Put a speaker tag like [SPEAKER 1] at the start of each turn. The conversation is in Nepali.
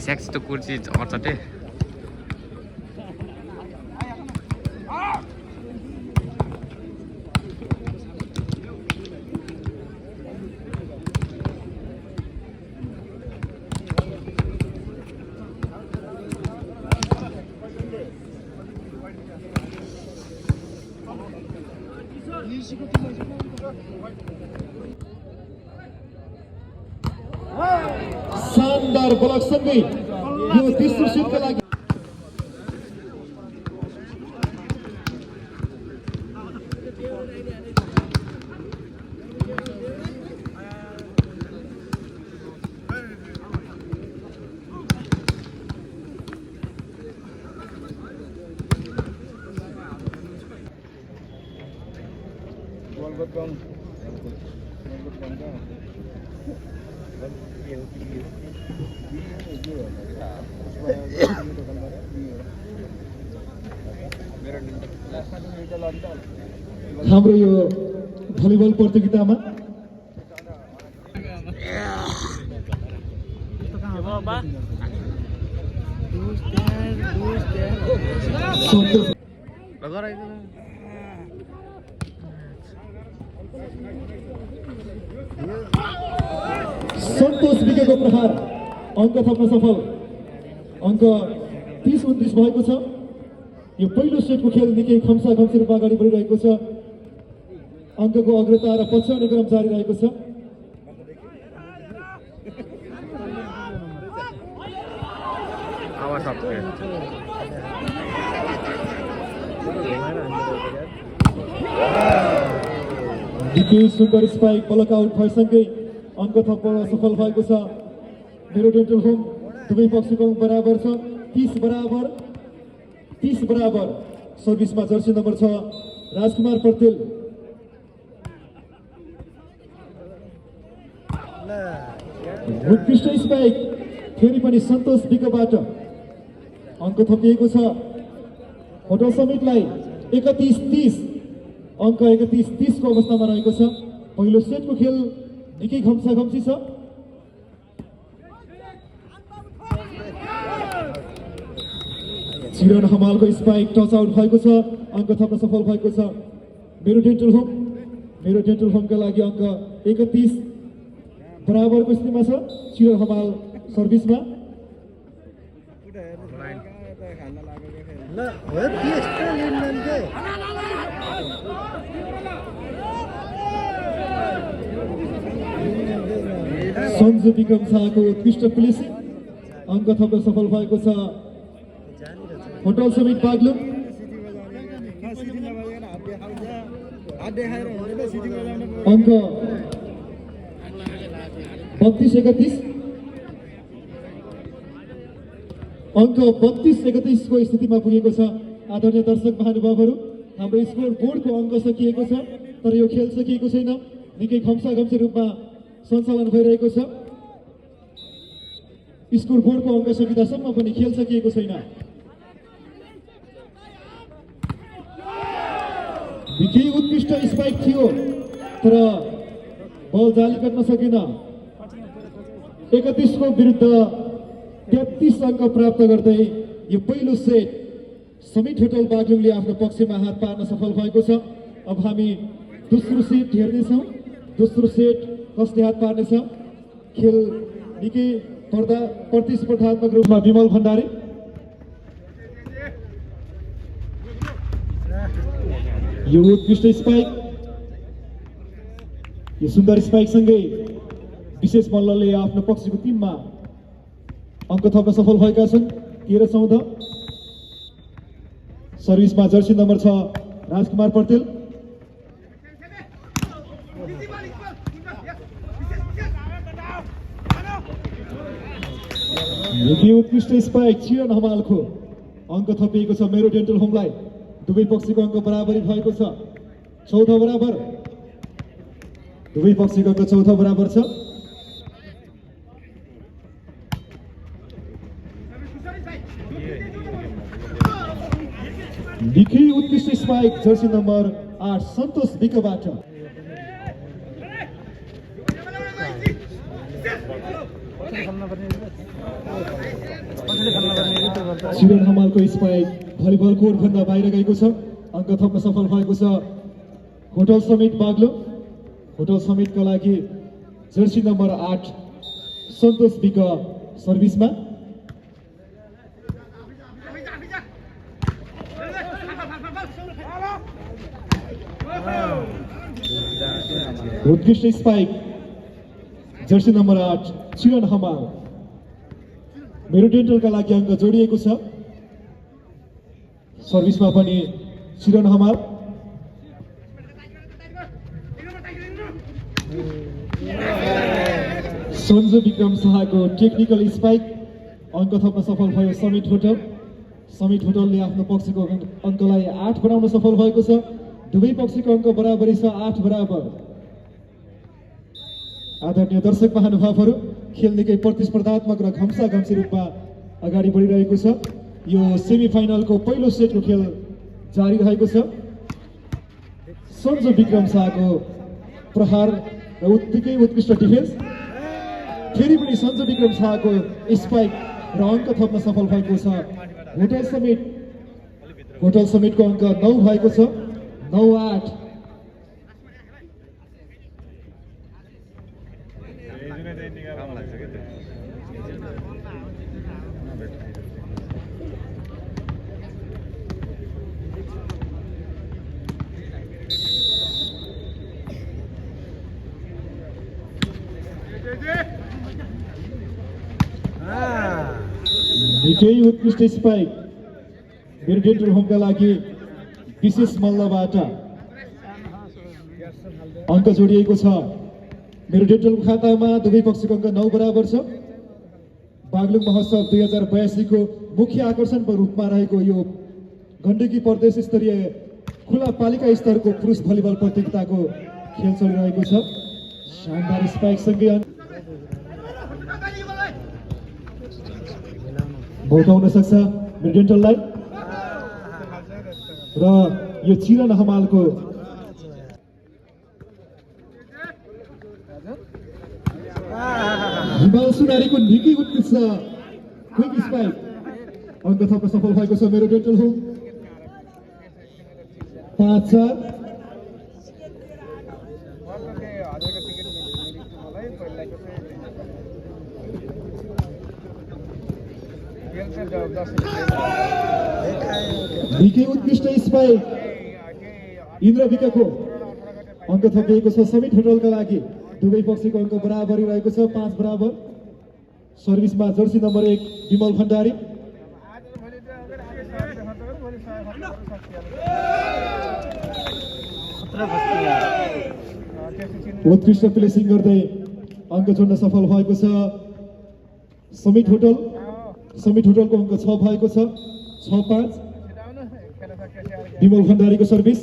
[SPEAKER 1] स्याक्स त कुर्सी अचटे
[SPEAKER 2] शानदार ब्लकसँगै यो तेस्रो सेटका लागि हाम्रो यो भलिबल प्रतियोगितामा सन्तोष विकेको प्रहार अङ्क थप्न सफल अङ्क 30-29 भएको छ। यो पहिलो सेटको खेल निकै खम्सा खम्सी रूपमा अगाडि बढिरहेको छ। अङ्कको अग्रता र पछ्याउने क्रम जारी रहेको छ। निकै सुन्दर स्पाइक ब्लक आउट भएसँगै अङ्क थप्न सफल भएको छ। मेरो डेन्टल होम दुवै पक्षको बराबर छ 30 बराबर। सर्भिसमा जर्सी नम्बर 6 राजकुमार पटेल उत्कृष्ट स्पाइक फेरि पनि सन्तोष विकबाट अङ्क थपिएको छ। होटल समिटलाई 31-30 अङ्क 31-30 को अवस्थामा रहेको छ। पहिलो सेटको खेल निकै खम्सा खम्सी छ। चिरन हमालको स्पाइक टच आउट भएको छ। अङ्क थप्न सफल भएको छ। मेरो डेन्टल होमका लागि अङ्क 31 बराबरको स्थितिमा छ। चिरन हमाल सर्भिसमा सन्जु विक्रम शाहको उत्कृष्ट पुलिसिङ अङ्क थप्न सफल भएको छ। होटल समिट बागलुङ अङ्क 32-31 अङ्क 32-31 को स्थितिमा पुगेको छ। आदरणीय दर्शक महानुभावहरू हाम्रो स्कोर बोर्डको अङ्क सकिएको छ तर यो खेल सकिएको छैन। निकै खम्सा खम्सी रूपमा सञ्चालन भइरहेको छ। स्कोर बोर्डको अङ्क सकिँदासम्म पनि खेल सकिएको छैन। निकै उत्कृष्ट स्पाइक थियो तर बल जाली काट्न सकेन। 31 को विरुद्ध 33 अङ्क प्राप्त गर्दै यो पहिलो सेट समिट होटल बागलुङले आफ्नो पक्षमा हात पार्न सफल भएको छ। अब हामी दोस्रो सेट हेर्नेछौँ। दोस्रो सेट कसले हात पार्नेछ? खेल निकै प्रतिस्पर्धात्मक रूपमा विमल भण्डारी यो उत्कृष्ट स्पाइक यो सुन्दर स्पाइक सँगै विशेष मल्लले आफ्नो पक्षको टिममा अङ्क थप्न सफल भएका छन्। 13-14 सर्भिसमा जर्सी नम्बर 6 राजकुमार पटेल यो उत्कृष्ट स्पाइक चिरन हमालको अङ्क थपिएको छ। मेरो डेन्टल होमलाई दुवै पक्षको अङ्क बराबरी भएको छ। 14 बराबर दुवै पक्षको अङ्क 14 बराबर छ। निकै उत्कृष्ट स्पाइक जर्सी नम्बर 8 सन्तोष विकबाट चिरण हमालको स्पाइक भलिबल कोर्टभन्दा बाहिर गएको छ। अङ्क थप्न सफल भएको छ होटल समिट बाग्लुङ। होटल समिटका लागि जर्सी नम्बर 8 सन्तोष विक सर्भिसमा। उत्कृष्ट स्पाइक जर्सी नम्बर 8 चिरण हमाल। मेरो डेन्टलका लागि अङ्क जोडिएको छ। सर्भिसमा पनि चिरण हमाल। सञ्जु विक्रम शाहको टेक्निकल स्पाइक। अङ्क थप्न सफल भयो समिट होटल। समिट होटलले आफ्नो पक्षको अङ्कलाई 8 बनाउन सफल भएको छ। दुवै पक्षको अङ्क बराबरी छ 8 बराबर। आदरणीय दर्शक महानुभावहरू, खेल निकै प्रतिस्पर्धात्मक र घम्साघम्सी रूपमा अगाडि बढिरहेको छ। यो सेमी फाइनलको पहिलो सेटको खेल जारी रहेको छ। सञ्जु विक्रम शाहको प्रहार र उत्तिकै उत्कृष्ट डिफेन्स। फेरि पनि सञ्जु विक्रम शाहको स्पाइक र अङ्क थप्न सफल भएको छ होटल समिटको अङ्क 9 भएको छ। 9-8। निकै उत्कृष्ट स्पाइक मेरो डेन्टल होमका लागि विशेष मल्लबाट अङ्क जोडिएको छ। मेरो डेन्टलको खातामा दुवै पक्षको अङ्क 9 बराबर छ। बागलुङ महोत्सव 2082 को मुख्य आकर्षणको रूपमा रहेको यो गण्डकी प्रदेश स्तरीय खुला पालिका स्तरको पुरुष भलिबल प्रतियोगिताको खेल चलिरहेको छ। शानदार स्पाइकसँगै मौका हुन सक्छ मेरो डेन्टललाई। र यो चिरण हमालको हिमाल सुनारीको निकै उत्कृष्ट क्विक स्पाइक। अङ्क थप्न सफल भएको छ मेरो डेन्टल होम। 5-4। निकै उत्कृष्ट स्पाइक इन्द्र विकको अङ्क थपिएको छ समिट होटलका लागि। दुवै पक्षको अङ्क बराबरी रहेको छ 5 बराबर। सर्भिसमा जर्सी नम्बर 1 विमल भण्डारी। उत्कृष्ट प्लेसिङ गर्दै अङ्क जोड्न सफल भएको छ समिट होटल। समिट होटलको अङ्क 6 भएको छ। 6-5। विमल भण्डारीको सर्भिस।